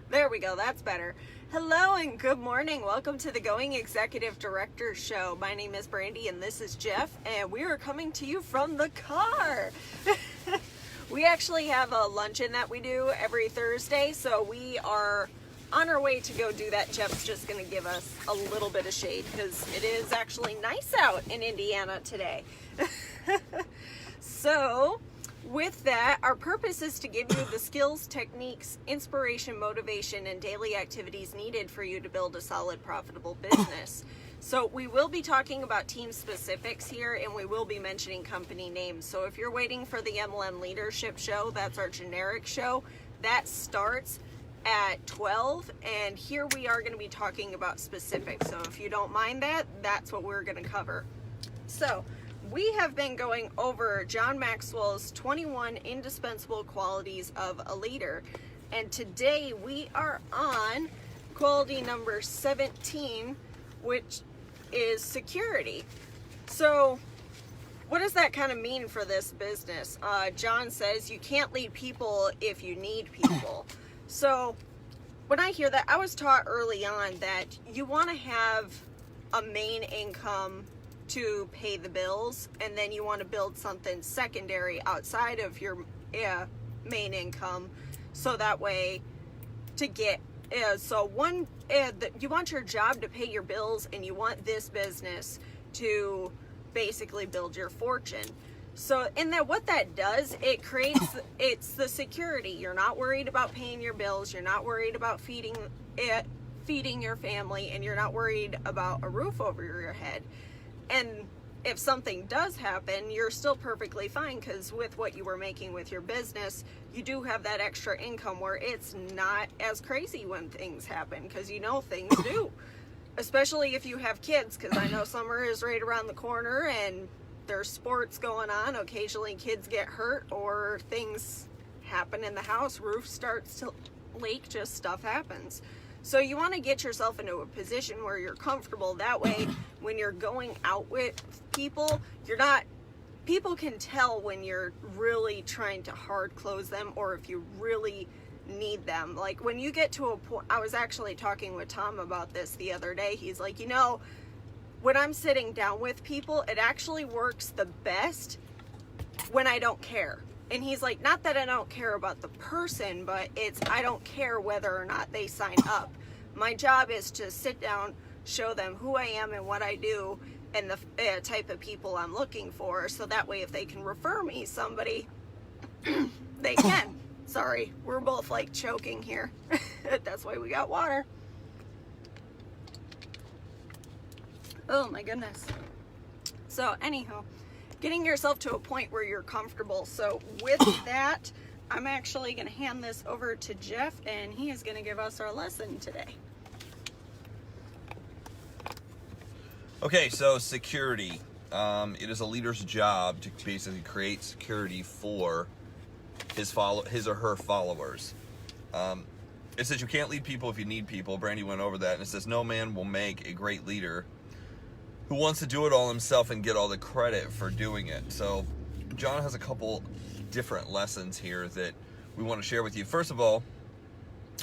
There we go, that's better. Hello and good morning. Welcome to the Going Executive Director Show. My name is Brandy and this is Jeff, and we are coming to you from the car. We actually have a luncheon that we do every Thursday, so we are on our way to go do that. Jeff's just going to give us a little bit of shade because it is actually nice out in Indiana today. So, with that, our purpose is to give you the skills, techniques, inspiration, motivation, and daily activities needed for you to build a solid, profitable business. So we will be talking about team specifics here, and we will be mentioning company names. So if you're waiting for the MLM Leadership Show, that's our generic show. That starts at 12, and here we are going to be talking about specifics. So if you don't mind that, that's what we're going to cover. So we have been going over John Maxwell's 21 indispensable qualities of a leader. And today we are on quality number 17, which is security. So what does that kind of mean for this business? John says you can't lead people if you need people. So when I hear that, I was taught early on that you want to have a main income to pay the bills, and then you want to build something secondary outside of your main income, so that way to get you want your job to pay your bills, and you want this business to basically build your fortune. So, and that what that does, it creates it's the security. You're not worried about paying your bills, you're not worried about feeding your family, and you're not worried about a roof over your head. And if something does happen, you're still perfectly fine, because with what you were making with your business, you do have that extra income where it's not as crazy when things happen, because you know things do. Especially if you have kids, because I know summer is right around the corner and there's sports going on. Occasionally kids get hurt or things happen in the house, roof starts to leak, just stuff happens. So you want to get yourself into a position where you're comfortable. That way, when you're going out with people, people can tell when you're really trying to hard close them, or if you really need them. Like when you get to a point, I was actually talking with Tom about this the other day. He's like, when I'm sitting down with people, it actually works the best when I don't care. And he's like, not that I don't care about the person, but I don't care whether or not they sign up. My job is to sit down, show them who I am and what I do, and the type of people I'm looking for. So that way, if they can refer me somebody, they can. Sorry, we're both like choking here. That's why we got water. Oh my goodness. So anyhow, getting yourself to a point where you're comfortable. So with that, I'm actually going to hand this over to Jeff, and he is going to give us our lesson today. Okay, so security. It is a leader's job to basically create security for his or her followers. It says you can't lead people if you need people. Brandy went over that, and it says no man will make a great leader who wants to do it all himself and get all the credit for doing it. So John has a couple different lessons here that we want to share with you. First of all,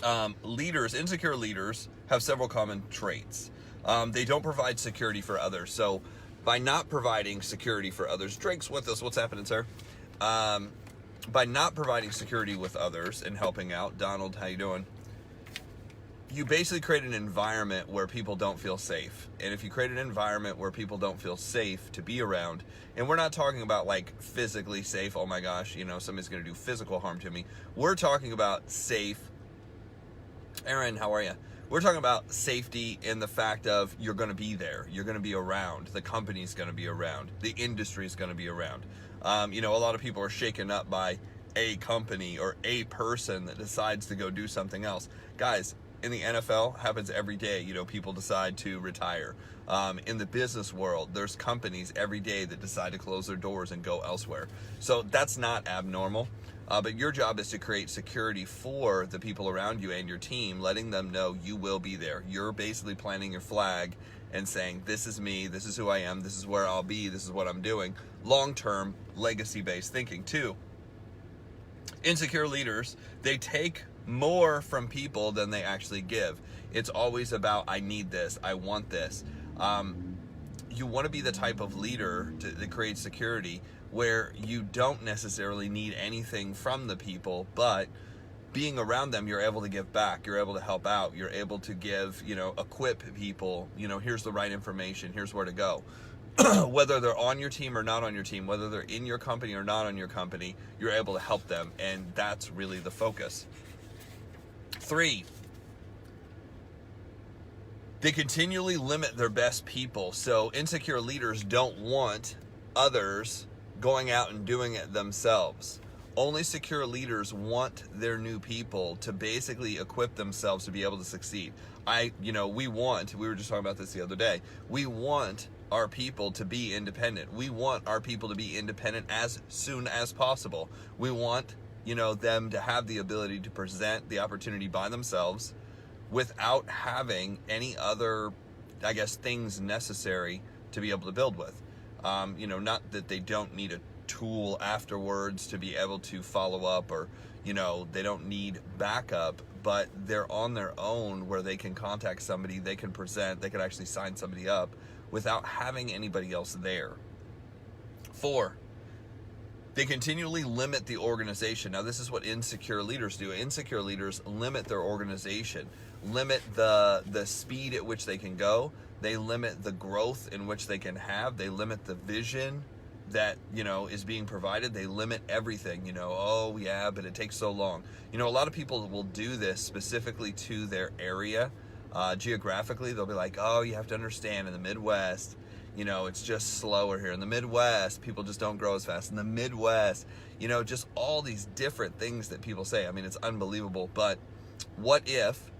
insecure leaders have several common traits. They don't provide security for others. So by not providing security for others, Drake's with us. What's happening, sir? By not providing security with others and helping out, Donald, how you doing? You basically create an environment where people don't feel safe. And if you create an environment where people don't feel safe to be around, and we're not talking about like physically safe, oh my gosh, somebody's going to do physical harm to me. We're talking about safe. Aaron, how are you? We're talking about safety in the fact of you're going to be there. You're going to be around. The company's going to be around. The industry's going to be around. A lot of people are shaken up by a company or a person that decides to go do something else. Guys, in the NFL, happens every day. People decide to retire. In the business world, there's companies every day that decide to close their doors and go elsewhere. So that's not abnormal. But your job is to create security for the people around you and your team, letting them know you will be there. You're basically planting your flag and saying, this is me, this is who I am, this is where I'll be, this is what I'm doing. Long-term, legacy-based thinking. 2, insecure leaders, they take more from people than they actually give. It's always about, I need this, I want this. You want to be the type of leader that creates security where you don't necessarily need anything from the people, but being around them, you're able to give back, you're able to help out, you're able to give, equip people, here's the right information, here's where to go. Whether they're on your team or not on your team, whether they're in your company or not on your company, you're able to help them, and that's really the focus. 3, they continually limit their best people. So insecure leaders don't want others going out and doing it themselves. Only secure leaders want their new people to basically equip themselves to be able to succeed. We were just talking about this the other day. We want our people to be independent. We want our people to be independent as soon as possible. We want, them to have the ability to present the opportunity by themselves without having any other, things necessary to be able to build with. Not that they don't need a tool afterwards to be able to follow up, or they don't need backup, but they're on their own where they can contact somebody, they can present, they can actually sign somebody up without having anybody else there. 4, they continually limit the organization. Now, this is what insecure leaders do. Insecure leaders limit their organization, limit the speed at which they can go. They limit the growth in which they can have. They limit the vision that, is being provided. They limit everything, but it takes so long. A lot of people will do this specifically to their area. Geographically, they'll be like, oh, you have to understand, in the Midwest, it's just slower here. In the Midwest, people just don't grow as fast. In the Midwest, just all these different things that people say. I mean, it's unbelievable. But what if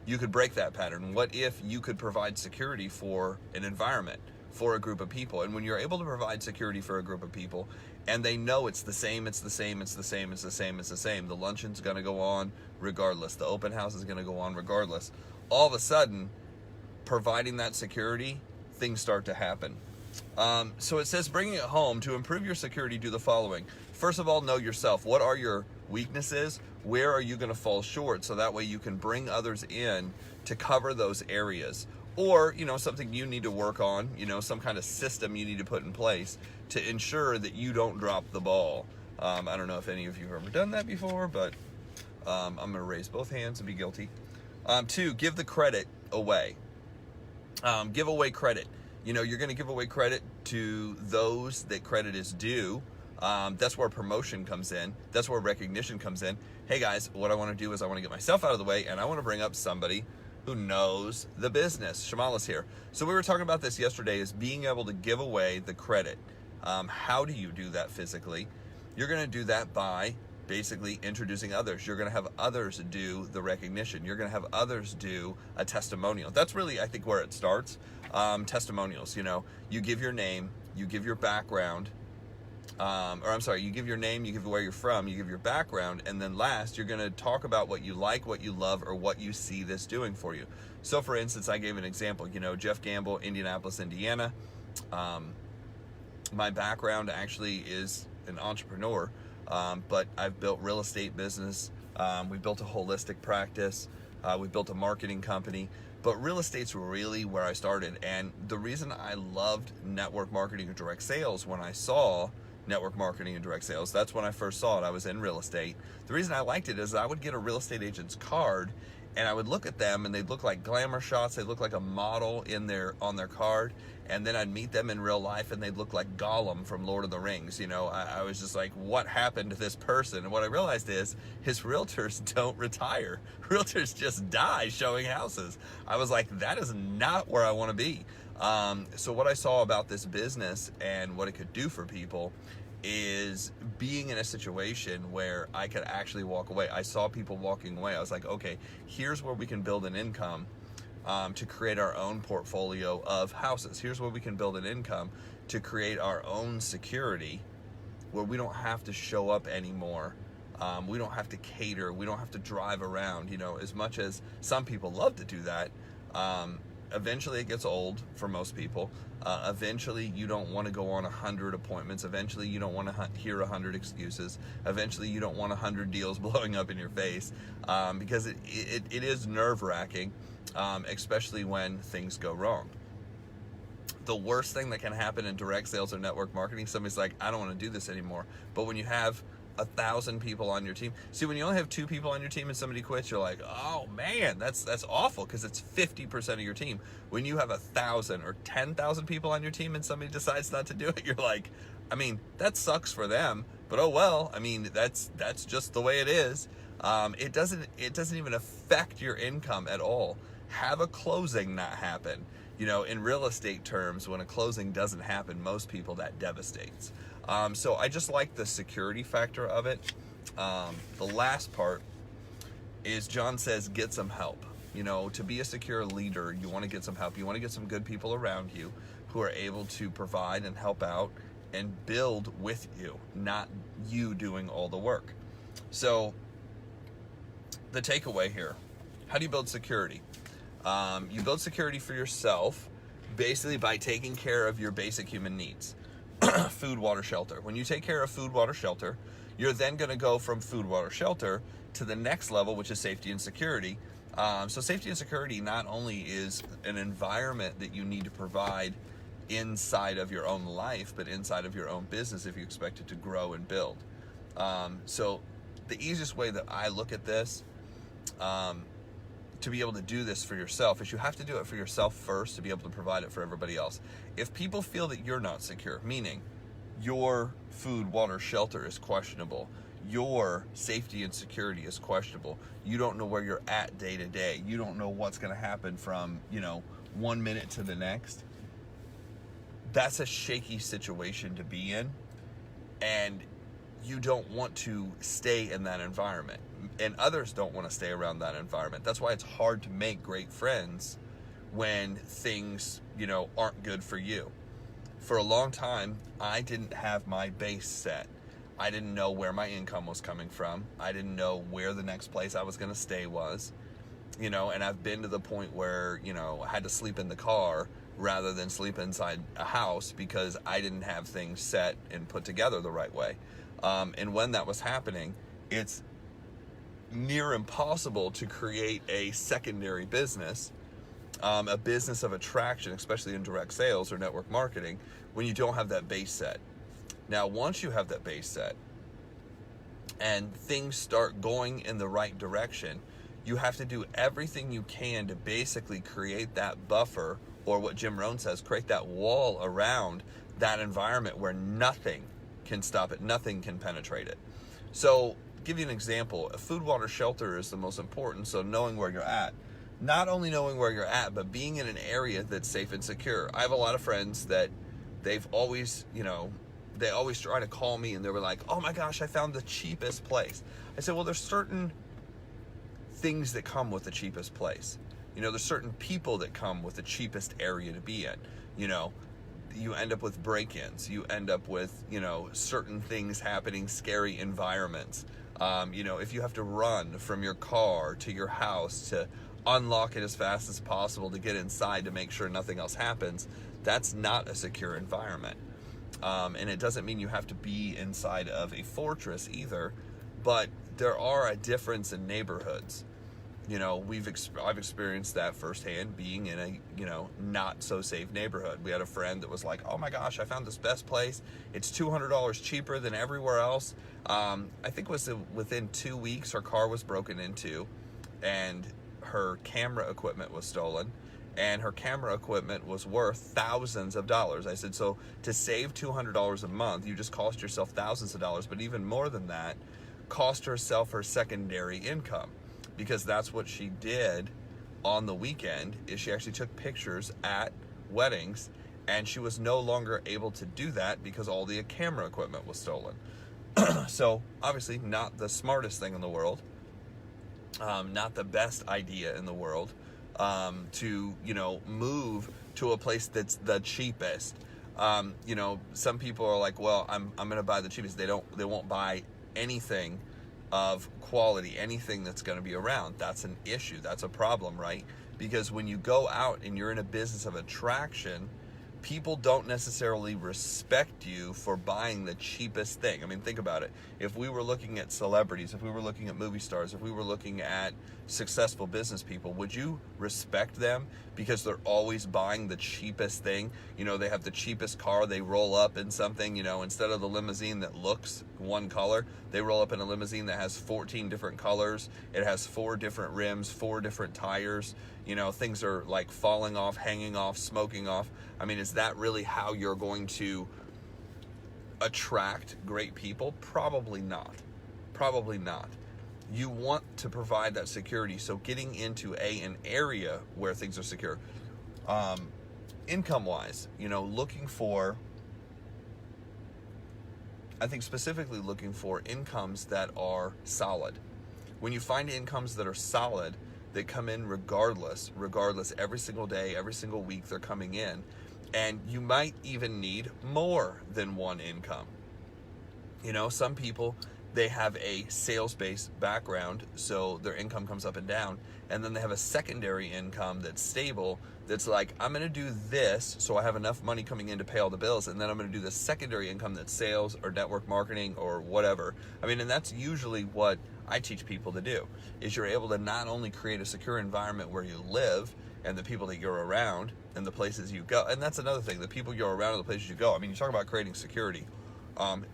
you could break that pattern? What if you could provide security for an environment, for a group of people? And when you're able to provide security for a group of people, and they know it's the same, the luncheon's going to go on regardless, the open house is going to go on regardless, all of a sudden, providing that security, things start to happen. So it says, bringing it home, to improve your security, do the following. First of all, know yourself. What are your weaknesses? Where are you going to fall short? So that way you can bring others in to cover those areas. Or, something you need to work on, some kind of system you need to put in place to ensure that you don't drop the ball. I don't know if any of you have ever done that before, but I'm going to raise both hands and be guilty. 2, give the credit away. Give away credit. You're going to give away credit to those that credit is due. That's where promotion comes in. That's where recognition comes in. Hey guys, what I want to do is I want to get myself out of the way, and I want to bring up somebody who knows the business. Shamala's here. So we were talking about this yesterday, is being able to give away the credit. How do you do that physically? You're going to do that by basically introducing others. You're going to have others do the recognition. You're going to have others do a testimonial. That's really, I think, where it starts. Testimonials, you give your name, you give your background, you give your name, you give where you're from, you give your background, and then last, you're going to talk about what you like, what you love, or what you see this doing for you. So for instance, I gave an example, Jeff Gamble, Indianapolis, Indiana. My background actually is an entrepreneur, but I've built real estate business. We built a holistic practice. We built a marketing company. But real estate's really where I started. And the reason I loved network marketing and direct sales, when I saw network marketing and direct sales, that's when I first saw it. I was in real estate. The reason I liked it is I would get a real estate agent's card, and I would look at them, and they'd look like glamour shots. They'd look like a model on their card. And then I'd meet them in real life, and they'd look like Gollum from Lord of the Rings. I was just like, what happened to this person? And what I realized is his realtors don't retire. Realtors just die showing houses. I was like, that is not where I want to be. So what I saw about this business and what it could do for people is being in a situation where I could actually walk away. I saw people walking away. I was like, okay, here's where we can build an income to create our own portfolio of houses. Here's where we can build an income to create our own security, where we don't have to show up anymore. We don't have to cater. We don't have to drive around. As much as some people love to do that, eventually it gets old for most people. Eventually you don't want to go on 100 appointments. Eventually you don't want to hear 100 excuses. Eventually you don't want 100 deals blowing up in your face, because it is nerve-wracking, especially when things go wrong. The worst thing that can happen in direct sales or network marketing, somebody's like, I don't want to do this anymore. But when you have 1,000 people on your team, see, when you only have 2 people on your team and somebody quits, you're like, oh man, that's awful, because it's 50% of your team. When you have 1,000 or 10,000 people on your team and somebody decides not to do it, you're like, I mean, that sucks for them, but oh well. I mean, that's just the way it is. It doesn't even affect your income at all. Have a closing not happen. You know, in real estate terms, when a closing doesn't happen, most people that devastates. So I just like the security factor of it. The last part is John says, get some help. You know, to be a secure leader, you want to get some help. You want to get some good people around you who are able to provide and help out and build with you, not you doing all the work. So the takeaway here, how do you build security? You build security for yourself basically by taking care of your basic human needs. Food, water, shelter. When you take care of food, water, shelter, you're then going to go from food, water, shelter to the next level, which is safety and security. So safety and security not only is an environment that you need to provide inside of your own life, but inside of your own business if you expect it to grow and build. So the easiest way that I look at this, to be able to do this for yourself, is you have to do it for yourself first to be able to provide it for everybody else. If people feel that you're not secure, meaning your food, water, shelter is questionable, your safety and security is questionable, you don't know where you're at day to day, you don't know what's going to happen from, 1 minute to the next, that's a shaky situation to be in, and you don't want to stay in that environment, and others don't want to stay around that environment. That's why it's hard to make great friends when things, aren't good for you. For a long time, I didn't have my base set. I didn't know where my income was coming from. I didn't know where the next place I was going to stay was, and I've been to the point where, I had to sleep in the car rather than sleep inside a house because I didn't have things set and put together the right way. And when that was happening, it's near impossible to create a secondary business, a business of attraction, especially in direct sales or network marketing, when you don't have that base set. Now, once you have that base set and things start going in the right direction, you have to do everything you can to basically create that buffer, or what Jim Rohn says, create that wall around that environment where nothing can stop it, nothing can penetrate it. So, give you an example, food, water, shelter is the most important, so knowing where you're at. Not only knowing where you're at, but being in an area that's safe and secure. I have a lot of friends that they've always, they always try to call me and they were like, oh my gosh, I found the cheapest place. I said, well, there's certain things that come with the cheapest place. There's certain people that come with the cheapest area to be in. You end up with break-ins. You end up with, certain things happening, scary environments. If you have to run from your car to your house to unlock it as fast as possible to get inside to make sure nothing else happens, that's not a secure environment. And it doesn't mean you have to be inside of a fortress either, but there are a difference in neighborhoods. I've experienced that firsthand being in a, not so safe neighborhood. We had a friend that was like, oh my gosh, I found this best place. It's $200 cheaper than everywhere else. I think it was within 2 weeks, her car was broken into and her camera equipment was stolen, and her camera equipment was worth thousands of dollars. I said, so to save $200 a month, you just cost yourself thousands of dollars, but even more than that, cost herself her secondary income. Because that's what she did on the weekend, is she actually took pictures at weddings, and she was no longer able to do that because all the camera equipment was stolen. So obviously not the smartest thing in the world, not the best idea in the world, to move to a place that's the cheapest. Some people are like, well, I'm going to buy the cheapest. They won't buy anything of quality, anything that's going to be around. That's an issue. That's a problem, right? Because when you go out and you're in a business of attraction, people don't necessarily respect you for buying the cheapest thing. I mean, think about it. If we were looking at celebrities, if we were looking at movie stars, if we were looking at successful business people, would you respect them because they're always buying the cheapest thing? You know, they have the cheapest car, they roll up in something, you know, instead of the limousine that looks one color, they roll up in a limousine that has 14 different colors. It has 4 different rims, 4 different tires. You know, things are like falling off, hanging off, smoking off. I mean, is that really how you're going to attract great people? Probably not. Probably not. You want to provide that security. So getting into an area where things are secure, income-wise, you know, looking for, I think specifically looking for incomes that are solid. When you find incomes that are solid, that come in regardless, every single day, every single week they're coming in, and you might even need more than one income. You know, some people, they have a sales-based background, so their income comes up and down, and then they have a secondary income that's stable, that's like, I'm going to do this so I have enough money coming in to pay all the bills, and then I'm going to do the secondary income that's sales or network marketing or whatever. I mean, and that's usually what I teach people to do, is you're able to not only create a secure environment where you live and the people that you're around and the places you go, and that's another thing, the people you're around and the places you go. I mean, you talk about creating security.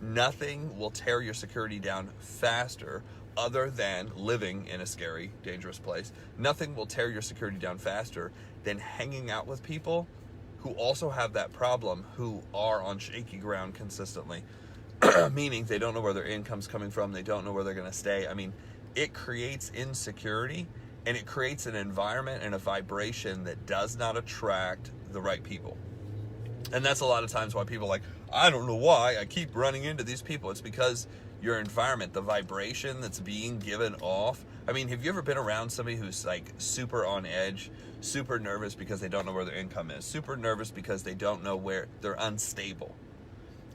Nothing will tear your security down faster other than living in a scary, dangerous place. Nothing will tear your security down faster than hanging out with people who also have that problem, who are on shaky ground consistently. Meaning they don't know where their income's coming from, they don't know where they're going to stay. I mean, it creates insecurity, and it creates an environment and a vibration that does not attract the right people. And that's a lot of times why people are like, I don't know why I keep running into these people. It's because your environment, the vibration that's being given off. I mean, have you ever been around somebody who's like super on edge, super nervous because they don't know where their income is, super nervous because they don't know where they're unstable?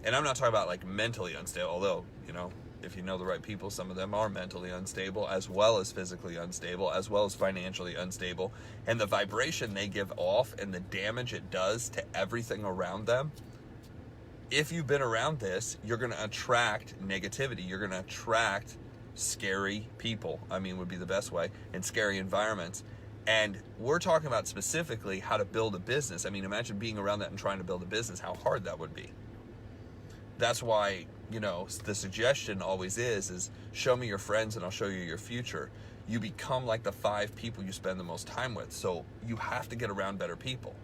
And I'm not talking about like mentally unstable, although, you know, if you know the right people, some of them are mentally unstable, as well as physically unstable, as well as financially unstable. And the vibration they give off and the damage it does to everything around them, if you've been around this, you're going to attract negativity. You're going to attract scary people, I mean, would be the best way, and scary environments. And we're talking about specifically how to build a business. I mean, imagine being around that and trying to build a business, how hard that would be. That's why, you know, the suggestion always is show me your friends and I'll show you your future. You become like the 5 people you spend the most time with. So you have to get around better people.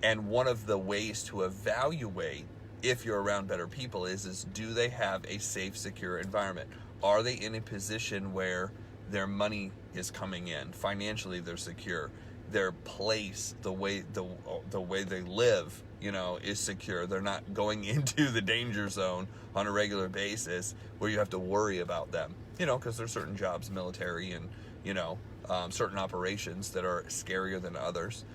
And one of the ways to evaluate if you're around better people is do they have a safe, secure environment? Are they in a position where their money is coming in? Financially, they're secure. Their place, the way they live, you know, is secure. They're not going into the danger zone on a regular basis where you have to worry about them, you know, because there's certain jobs, military and, you know, certain operations that are scarier than others.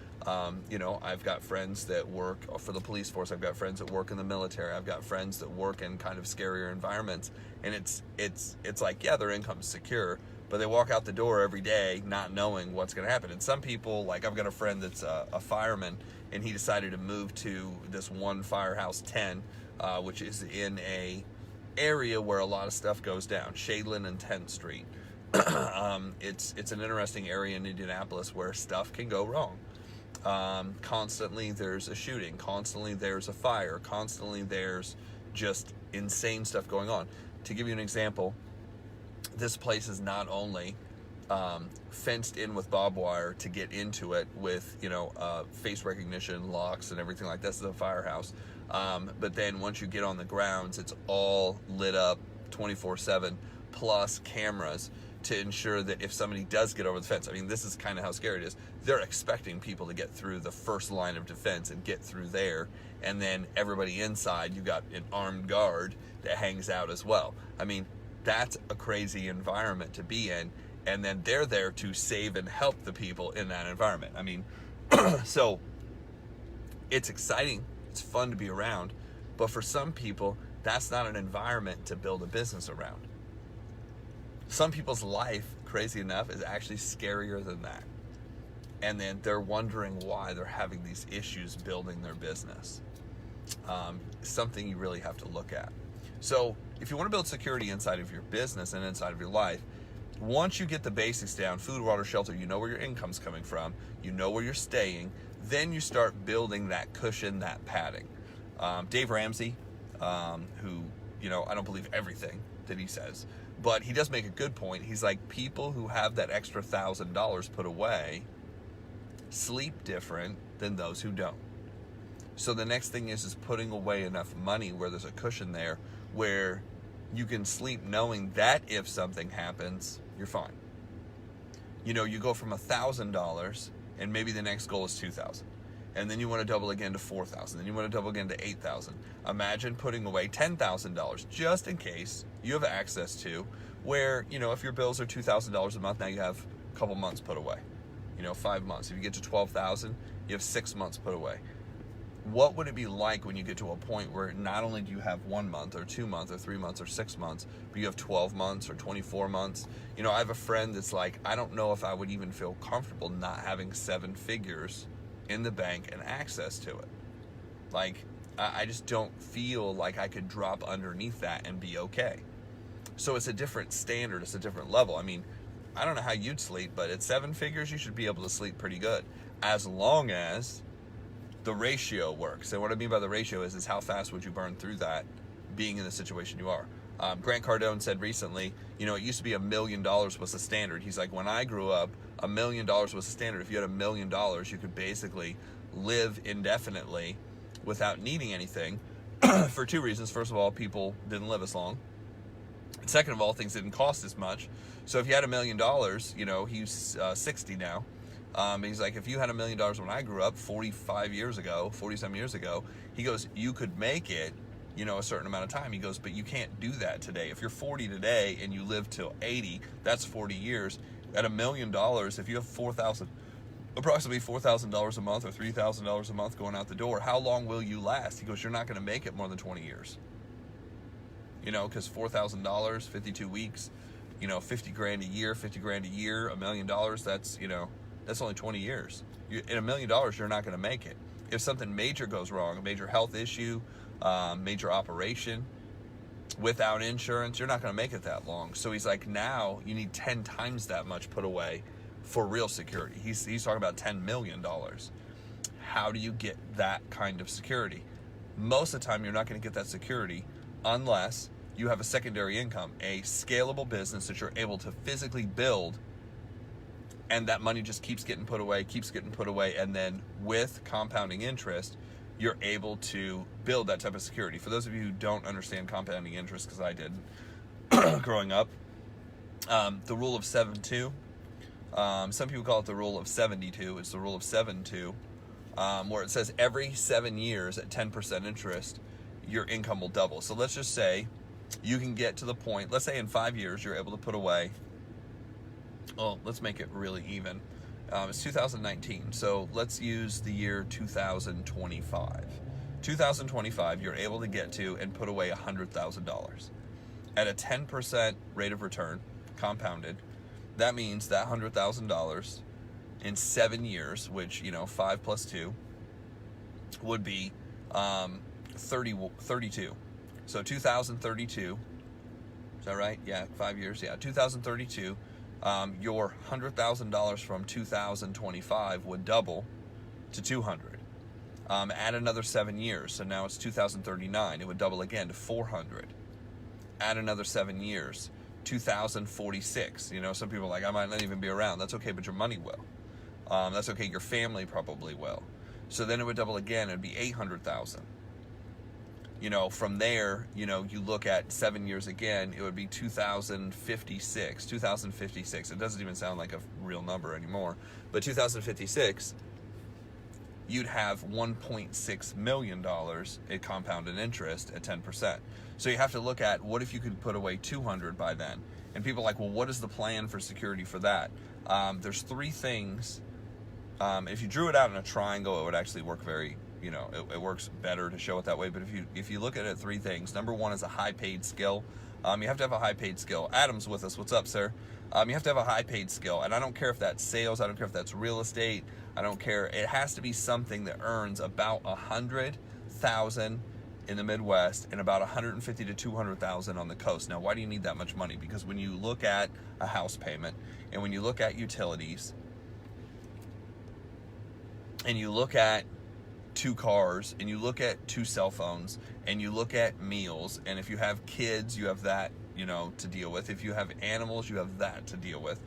You know, I've got friends that work for the police force. I've got friends that work in the military. I've got friends that work in kind of scarier environments. And it's like, yeah, their income's secure, but they walk out the door every day not knowing what's going to happen. And some people, like I've got a friend that's a fireman, and he decided to move to this one Firehouse 10, which is in a area where a lot of stuff goes down, Shadeland and 10th Street. It's an interesting area in Indianapolis where stuff can go wrong. Constantly there's a shooting, constantly there's a fire, constantly there's just insane stuff going on. To give you an example, this place is not only fenced in with barbed wire to get into it with, you know, face recognition, locks and everything like that. This is a firehouse. But then once you get on the grounds, it's all lit up 24/7 plus cameras to ensure that if somebody does get over the fence, I mean, this is kind of how scary it is. They're expecting people to get through the first line of defense and get through there. And then everybody inside, you got an armed guard that hangs out as well. I mean, that's a crazy environment to be in. And then they're there to save and help the people in that environment. I mean, so it's exciting. It's fun to be around. But for some people, that's not an environment to build a business around. Some people's life, crazy enough, is actually scarier than that. And then they're wondering why they're having these issues building their business. Something you really have to look at. So if you want to build security inside of your business and inside of your life, once you get the basics down, food, water, shelter, you know where your income's coming from, you know where you're staying, then you start building that cushion, that padding. Dave Ramsey, who, you know, I don't believe everything that he says, but he does make a good point. He's like, people who have that extra $1,000 put away sleep different than those who don't. So the next thing is putting away enough money where there's a cushion there where you can sleep knowing that if something happens, you're fine. You know, you go from $1,000 and maybe the next goal is $2,000. And then you want to double again to $4,000. Then you want to double again to $8,000. Imagine putting away $10,000 just in case you have access to where, you know, if your bills are $2,000 a month, now you have a couple months put away. You know, 5 months. If you get to $12,000, you have 6 months put away. What would it be like when you get to a point where not only do you have 1 month or 2 months or 3 months or 6 months, but you have 12 months or 24 months? You know, I have a friend that's like, I don't know if I would even feel comfortable not having 7 figures in the bank and access to it. Like, I just don't feel like I could drop underneath that and be okay. So it's a different standard. It's a different level. I mean, I don't know how you'd sleep, but at 7 figures, you should be able to sleep pretty good, as long as the ratio works. And what I mean by the ratio is how fast would you burn through that being in the situation you are. Grant Cardone said recently, you know, it used to be $1 million was the standard. He's like, when I grew up, $1 million was the standard. If you had $1 million, you could basically live indefinitely without needing anything for 2 reasons. First of all, people didn't live as long. And second of all, things didn't cost as much. So if you had $1 million, you know, he's 60 now. He's like, if you had $1 million when I grew up 47 years ago, he goes, you could make it, you know, a certain amount of time. He goes, but you can't do that today. If you're 40 today and you live till 80, that's 40 years. At $1 million, if you have approximately $4,000 a month or $3,000 a month going out the door, how long will you last? He goes, you're not going to make it more than 20 years. You know, because $4,000, 52 weeks, you know, 50 grand a year, $1 million, that's, you know, that's only 20 years. In $1 million, you're not going to make it. If something major goes wrong, a major health issue, major operation, without insurance, you're not going to make it that long. So he's like, now you need 10 times that much put away for real security. He's talking about $10 million. How do you get that kind of security? Most of the time, you're not going to get that security unless you have a secondary income, a scalable business that you're able to physically build, and that money just keeps getting put away, and then with compounding interest, you're able to build that type of security. For those of you who don't understand compounding interest, because I didn't growing up, the rule of 7-2, some people call it the rule of 72. It's the rule of 7-2, where it says every 7 years at 10% interest, your income will double. So let's just say you can get to the point, let's say in 5 years, you're able to put away, well, let's make it really even. It's 2019, so let's use the year 2025. 2025, you're able to get to and put away $100,000 at a 10% rate of return, compounded. That means that $100,000 in 7 years, which, you know, 5 plus 2 would be 32. So 2032, is that right? Yeah, 5 years. Yeah, 2032. Your $100,000 from 2025 would double to 200. Add another 7 years, so now it's 2039. It would double again to 400. Add another 7 years, 2046. You know, some people are like, I might not even be around. That's okay, but your money will. That's okay, your family probably will. So then it would double again. It'd be 800,000. You know, from there, you know, you look at 7 years again, it would be 2056. 2056. It doesn't even sound like a real number anymore. But 2056, you'd have $1.6 million in compounded interest at 10%. So you have to look at, what if you could put away 200 by then? And people are like, well, what is the plan for security for that? There's 3 things. If you drew it out in a triangle, it would actually work very, you know, it works better to show it that way. But if you look at it, 3 things. Number 1 is a high paid skill. You have to have a high-paid skill. Adam's with us. What's up, sir? You have to have a high-paid skill, and I don't care if that's sales. I don't care if that's real estate. I don't care. It has to be something that earns about $100,000 in the Midwest and about $150,000 to $200,000 on the coast. Now, why do you need that much money? Because when you look at a house payment and when you look at utilities and you look at 2 cars and you look at 2 cell phones and you look at meals, and if you have kids, you have that, to deal with. If you have animals, you have that to deal with.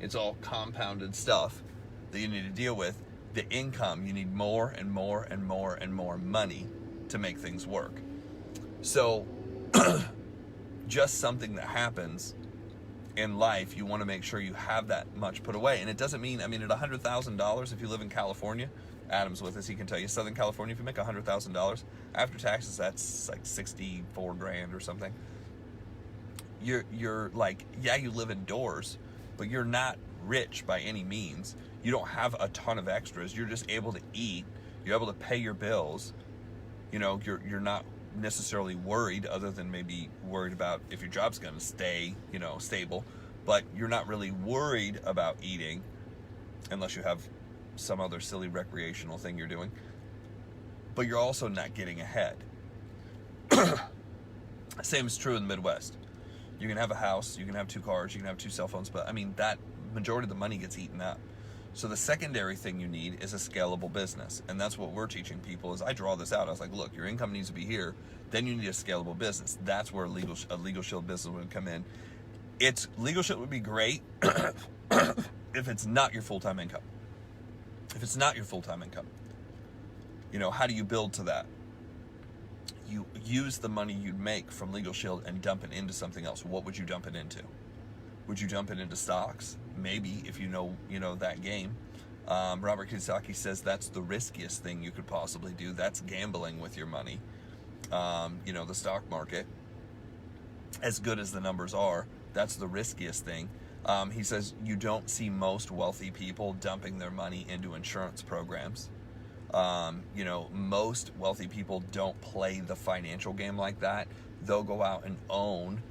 It's all compounded stuff that you need to deal with. The income, you need more and more and more and more money to make things work. So just something that happens in life, you want to make sure you have that much put away. And it doesn't mean, at $100,000, if you live in California, Adam's with us, he can tell you, Southern California, if you make $100,000 after taxes, that's like 64 grand or something. You're like, yeah, you live indoors, but you're not rich by any means. You don't have a ton of extras. You're just able to eat. You're able to pay your bills. You're not necessarily worried, other than maybe worried about if your job's going to stay, stable. But you're not really worried about eating unless you have some other silly recreational thing you're doing. But you're also not getting ahead. Same is true in the Midwest. You can have a house, you can have 2 cars, you can have 2 cell phones, but that majority of the money gets eaten up. So the secondary thing you need is a scalable business. And that's what we're teaching people. Is I draw this out. I was like, look, your income needs to be here. Then you need a scalable business. That's where a Legal Shield business would come in. Legal Shield would be great if it's not your full-time income. If it's not your full-time income, how do you build to that? You use the money you'd make from Legal Shield and dump it into something else. What would you dump it into? Would you dump it into stocks? Maybe, if you know that game. Robert Kiyosaki says that's the riskiest thing you could possibly do. That's gambling with your money. The stock market, as good as the numbers are, that's the riskiest thing. He says you don't see most wealthy people dumping their money into insurance programs. Most wealthy people don't play the financial game like that. They'll go out and own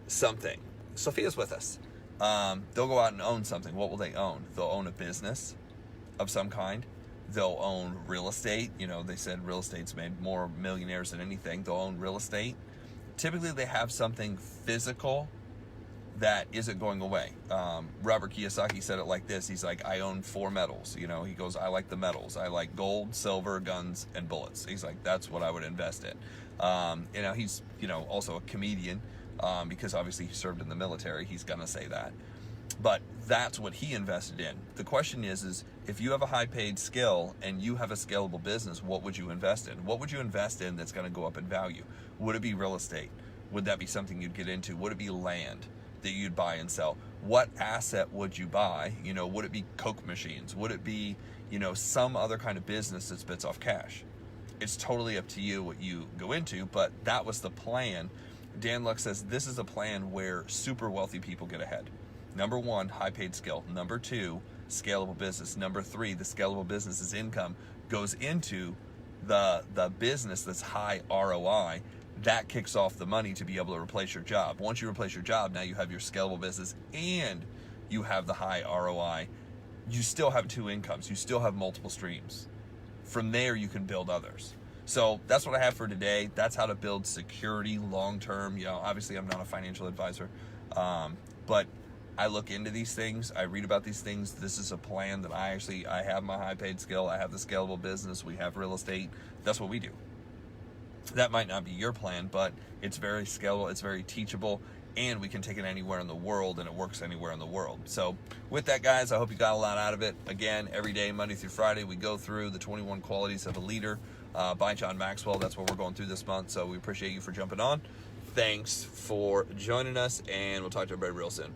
something. Sophia's with us. They'll go out and own something. What will they own? They'll own a business of some kind. They'll own real estate. They said real estate's made more millionaires than anything. They'll own real estate. Typically, they have something physical that isn't going away. Robert Kiyosaki said it like this. He's like, I own 4 metals. He goes, I like the metals. I like gold, silver, guns, and bullets. He's like, that's what I would invest in. He's, also a comedian. Because obviously he served in the military, he's gonna say that. But that's what he invested in. The question is if you have a high-paid skill and you have a scalable business, what would you invest in? What would you invest in that's gonna go up in value? Would it be real estate? Would that be something you'd get into? Would it be land that you'd buy and sell? What asset would you buy? Would it be Coke machines? Would it be, some other kind of business that spits off cash? It's totally up to you what you go into, but that was the plan. Dan Luck says this is a plan where super wealthy people get ahead. Number 1, high-paid skill. Number 2, scalable business. Number 3, the scalable business's income goes into the business that's high ROI. That kicks off the money to be able to replace your job. Once you replace your job, now you have your scalable business and you have the high ROI. You still have 2 incomes. You still have multiple streams. From there, you can build others. So that's what I have for today. That's how to build security long-term. Obviously I'm not a financial advisor, but I look into these things. I read about these things. This is a plan that I have my high-paid skill. I have the scalable business. We have real estate. That's what we do. That might not be your plan, but it's very scalable. It's very teachable, and we can take it anywhere in the world, and it works anywhere in the world. So with that, guys, I hope you got a lot out of it. Again, every day, Monday through Friday, we go through the 21 qualities of a leader by John Maxwell. That's what we're going through this month, so we appreciate you for jumping on. Thanks for joining us, and we'll talk to everybody real soon.